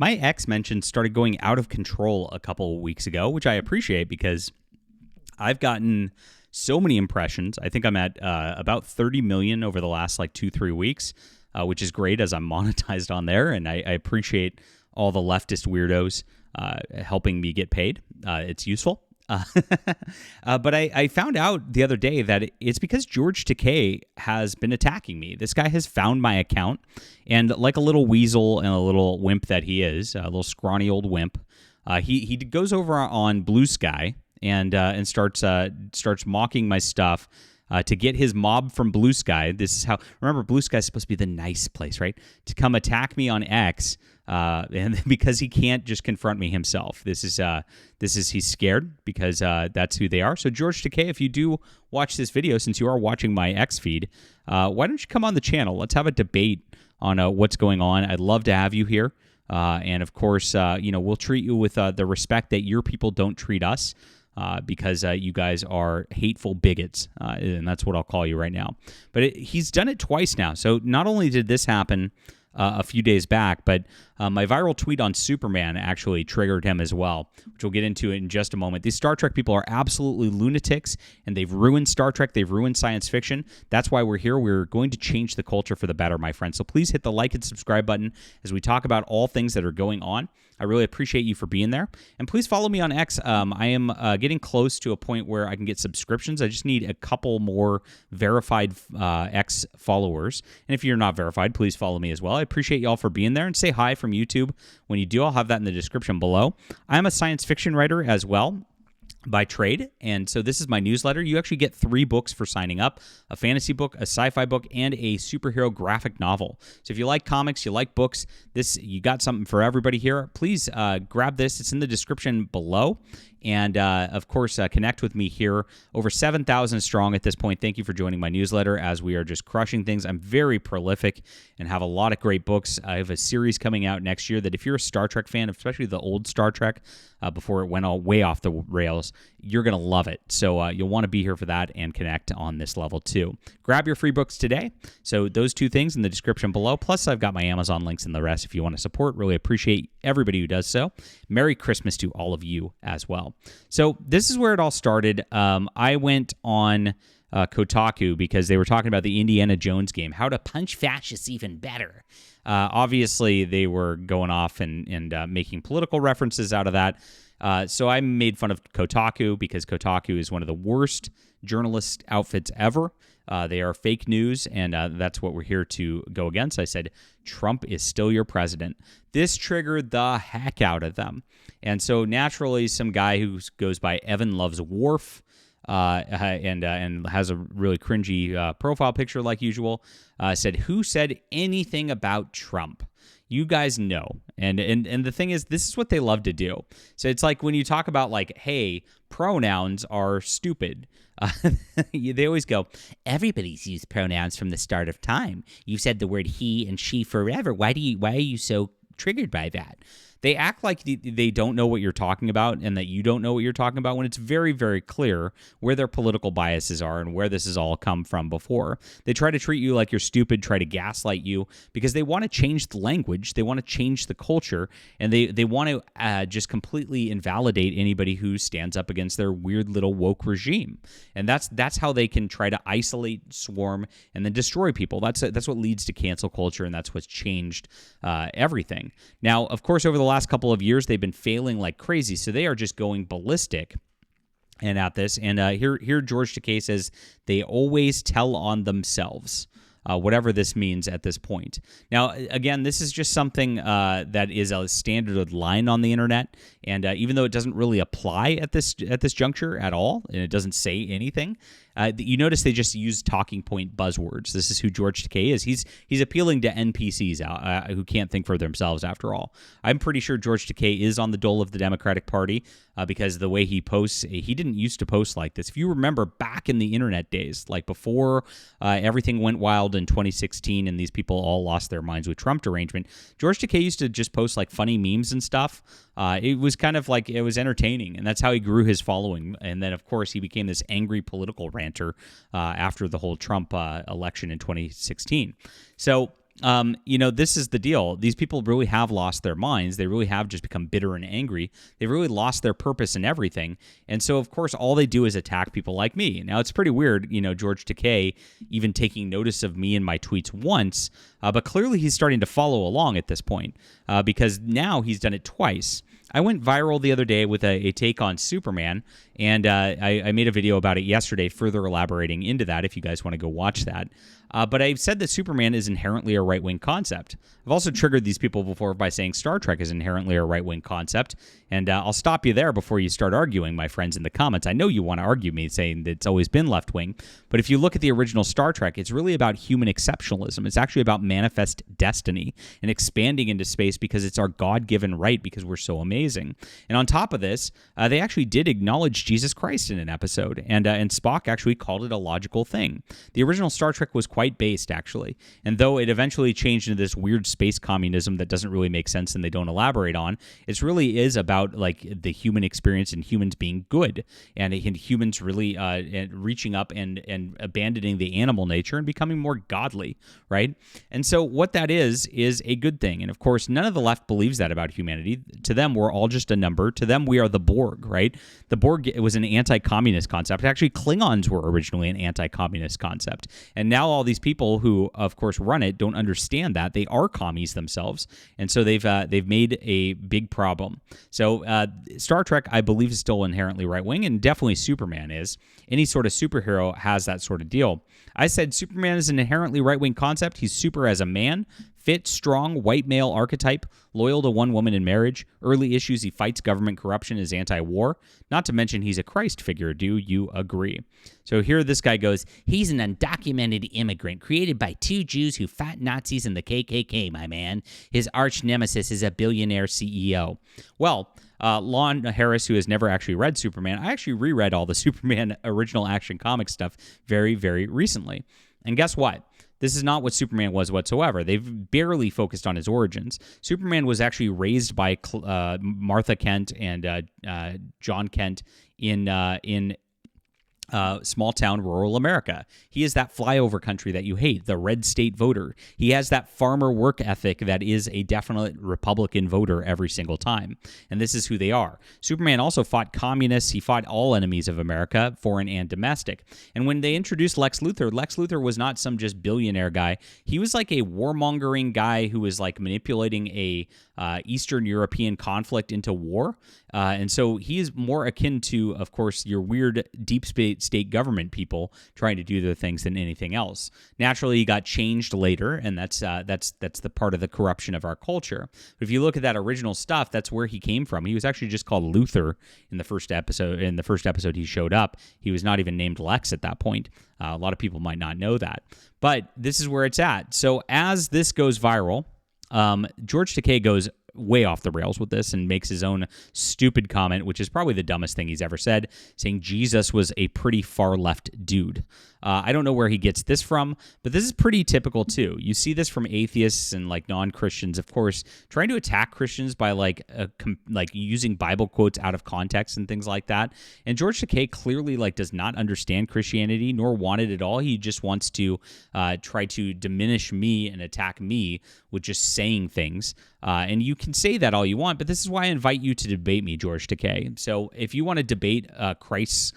My X mentions started going out of control a couple of weeks ago, which I appreciate because I've gotten so many impressions. I think I'm at about 30 million over the last like 2-3 weeks, which is great as I'm monetized on there. And I appreciate all the leftist weirdos helping me get paid. It's useful. But I found out the other day that it's because George Takei has been attacking me. This guy has found my account, and like a little weasel and a little wimp that he is, a little scrawny old wimp, he goes over on Blue Sky and starts mocking my stuff. To get his mob from Blue Sky, this is how. Remember, Blue Sky is supposed to be the nice place, right? To come attack me on X, and because he can't just confront me himself. This is he's scared because that's who they are. So George Takei, if you do watch this video, since you are watching my X feed, why don't you come on the channel? Let's have a debate on what's going on. I'd love to have you here, and of course, we'll treat you with the respect that your people don't treat us. Because you guys are hateful bigots, and that's what I'll call you right now. But he's done it twice now. So not only did this happen a few days back, but my viral tweet on Superman actually triggered him as well, which we'll get into in just a moment. These Star Trek people are absolutely lunatics, and they've ruined Star Trek. They've ruined science fiction. That's why we're here. We're going to change the culture for the better, my friends. So please hit the like and subscribe button as we talk about all things that are going on. I really appreciate you for being there. And please follow me on X. I am getting close to a point where I can get subscriptions. I just need a couple more verified X followers. And if you're not verified, please follow me as well. I appreciate y'all for being there. And say hi from YouTube. When you do, I'll have that in the description below. I'm a science fiction writer as well, by trade, and so this is my newsletter. You actually get 3 books for signing up: a fantasy book, a sci-fi book, and a superhero graphic novel. So if you like comics, you like books, you got something for everybody here. Please grab this. It's in the description below. And, of course, connect with me here. Over 7,000 strong at this point. Thank you for joining my newsletter as we are just crushing things. I'm very prolific and have a lot of great books. I have a series coming out next year that if you're a Star Trek fan, especially the old Star Trek, before it went all way off the rails, you're going to love it. So you'll want to be here for that and connect on this level too. Grab your free books today. So those 2 things in the description below. Plus, I've got my Amazon links and the rest if you want to support. Really appreciate everybody who does so. Merry Christmas to all of you as well. So this is where it all started. I went on Kotaku because they were talking about the Indiana Jones game, how to punch fascists even better. Obviously, they were going off and making political references out of that. So I made fun of Kotaku because Kotaku is one of the worst journalist outfits ever. They are fake news, and that's what we're here to go against. I said, Trump is still your president. This triggered the heck out of them. And so naturally, some guy who goes by Evan Loves Worf and has a really cringy profile picture like usual, said, who said anything about Trump? You guys know. And the thing is, this is what they love to do. So it's like when you talk about like, hey, pronouns are stupid. They always go, everybody's used pronouns from the start of time. You said the word he and she forever. Why are you so triggered by that? They act like they don't know what you're talking about and that you don't know what you're talking about when it's very, very clear where their political biases are and where this has all come from before. They try to treat you like you're stupid, try to gaslight you because they want to change the language, they want to change the culture, and they want to just completely invalidate anybody who stands up against their weird little woke regime. And that's how they can try to isolate, swarm, and then destroy people. That's what leads to cancel culture, and that's what's changed everything. Now, of course, over the last couple of years, they've been failing like crazy, so they are just going ballistic and at this. And here George Takei says they always tell on themselves. Whatever this means at this point. Now, again, this is just something that is a standard line on the internet, and even though it doesn't really apply at this juncture at all, and it doesn't say anything, you notice they just use talking point buzzwords. This is who George Takei is. He's appealing to NPCs who can't think for themselves. After all, I'm pretty sure George Takei is on the dole of the Democratic Party because the way he posts, he didn't used to post like this. If you remember back in the internet days, like before everything went wild in 2016 and these people all lost their minds with Trump derangement, George Takei used to just post like funny memes and stuff. It was kind of like, it was entertaining, and that's how he grew his following. And then, of course, he became this angry political ranter after the whole Trump election in 2016. So this is the deal. These people really have lost their minds. They really have just become bitter and angry. They've really lost their purpose in everything. And so, of course, all they do is attack people like me. Now, it's pretty weird, George Takei even taking notice of me in my tweets once, but clearly he's starting to follow along at this point because now he's done it twice. I went viral the other day with a take on Superman, and I made a video about it yesterday, further elaborating into that if you guys want to go watch that. But I've said that Superman is inherently a right-wing concept. I've also triggered these people before by saying Star Trek is inherently a right-wing concept, and I'll stop you there before you start arguing, my friends, in the comments. I know you want to argue me, saying that it's always been left-wing, but if you look at the original Star Trek, it's really about human exceptionalism. It's actually about manifest destiny and expanding into space because it's our God-given right because we're so amazing. And on top of this, they actually did acknowledge Jesus Christ in an episode, and Spock actually called it a logical thing. The original Star Trek was quite based, actually, and though it eventually changed into this weird space communism that doesn't really make sense and they don't elaborate on, it really is about like the human experience and humans being good and humans really reaching up and abandoning the animal nature and becoming more godly, right? And so what that is a good thing. And of course, none of the left believes that about humanity. To them, we're all just a number. To them, we are the Borg, right? The Borg, it was an anti-communist concept. Actually, Klingons were originally an anti-communist concept. And now all these people who, of course, run it don't understand that. They are commies themselves. And so they've made a big problem. So Star Trek, I believe, is still inherently right-wing, and definitely Superman is. Any sort of superhero has that sort of deal. I said Superman is an inherently right-wing concept. He's super as a man, fit, strong, white male archetype, loyal to one woman in marriage. Early issues, he fights government corruption, is anti-war. Not to mention he's a Christ figure. Do you agree? So here this guy goes, he's an undocumented immigrant created by two Jews who fought Nazis in the KKK, my man. His arch nemesis is a billionaire CEO. Well, Lon Harris, who has never actually read Superman, I actually reread all the Superman original Action Comic stuff very, very recently. And guess what? This is not what Superman was whatsoever. They've barely focused on his origins. Superman was actually raised by Martha Kent and John Kent in small town rural America. He is that flyover country that you hate, the red state voter. He has that farmer work ethic that is a definite Republican voter every single time. And this is who they are. Superman also fought communists. He fought all enemies of America, foreign and domestic. And when they introduced Lex Luthor was not some just billionaire guy. He was like a warmongering guy who was like manipulating a Eastern European conflict into war. And so he is more akin to, of course, your weird deep state government people trying to do their things than anything else. Naturally, he got changed later, and that's the part of the corruption of our culture. But if you look at that original stuff, that's where he came from. He was actually just called Luthor in the first episode. In the first episode he showed up, he was not even named Lex at that point. A lot of people might not know that. But this is where it's at. So as this goes viral, George Takei goes way off the rails with this and makes his own stupid comment, which is probably the dumbest thing he's ever said, saying Jesus was a pretty far left dude. I don't know where he gets this from, but this is pretty typical too. You see this from atheists and like non-Christians, of course, trying to attack Christians by like using Bible quotes out of context and things like that. And George Takei clearly like does not understand Christianity nor want it at all. He just wants to try to diminish me and attack me with just saying things. And you can say that all you want, but this is why I invite you to debate me, George Takei. So if you want to debate Christ's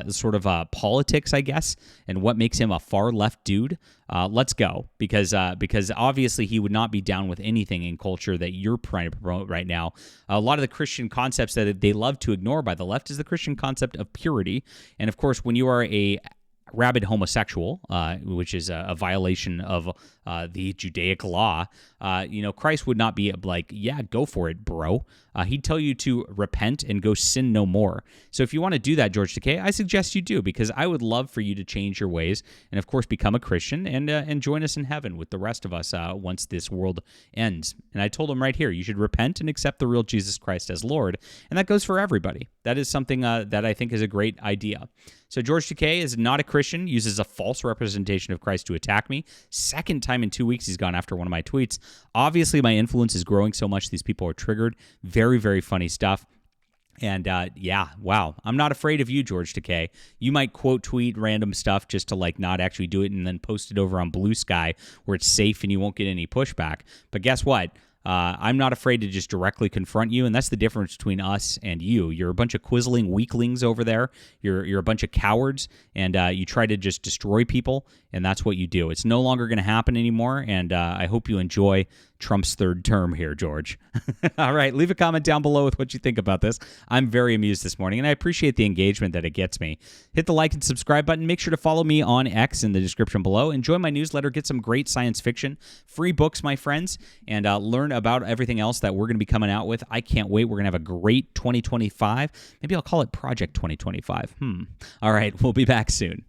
sort of politics, I guess, and what makes him a far left dude, let's go. Because obviously he would not be down with anything in culture that you're trying to promote right now. A lot of the Christian concepts that they love to ignore by the left is the Christian concept of purity. And of course, when you are a rabid homosexual, which is a violation of the Judaic law, Christ would not be like, yeah, go for it, bro. He'd tell you to repent and go sin no more. So if you want to do that, George Takei, I suggest you do, because I would love for you to change your ways and, of course, become a Christian and join us in heaven with the rest of us once this world ends. And I told him right here, you should repent and accept the real Jesus Christ as Lord. And that goes for everybody. That is something that I think is a great idea. So George Takei is not a Christian, uses a false representation of Christ to attack me. Second time in 2 weeks he's gone after one of my tweets. Obviously, my influence is growing so much these people are triggered. Very, very funny stuff. And yeah, wow. I'm not afraid of you, George Takei. You might quote tweet random stuff just to like not actually do it and then post it over on Blue Sky where it's safe and you won't get any pushback. But guess what? I'm not afraid to just directly confront you, and that's the difference between us and you. You're a bunch of quizzling weaklings over there. You're a bunch of cowards, and you try to just destroy people, and that's what you do. It's no longer going to happen anymore, and I hope you enjoy Trump's third term here, George. All right, leave a comment down below with what you think about this. I'm very amused this morning, and I appreciate the engagement that it gets me. Hit the like and subscribe button. Make sure to follow me on X in the description below. Enjoy my newsletter. Get some great science fiction, free books, my friends, and learn about everything else that we're going to be coming out with. I can't wait. We're going to have a great 2025. Maybe I'll call it Project 2025. All right, we'll be back soon.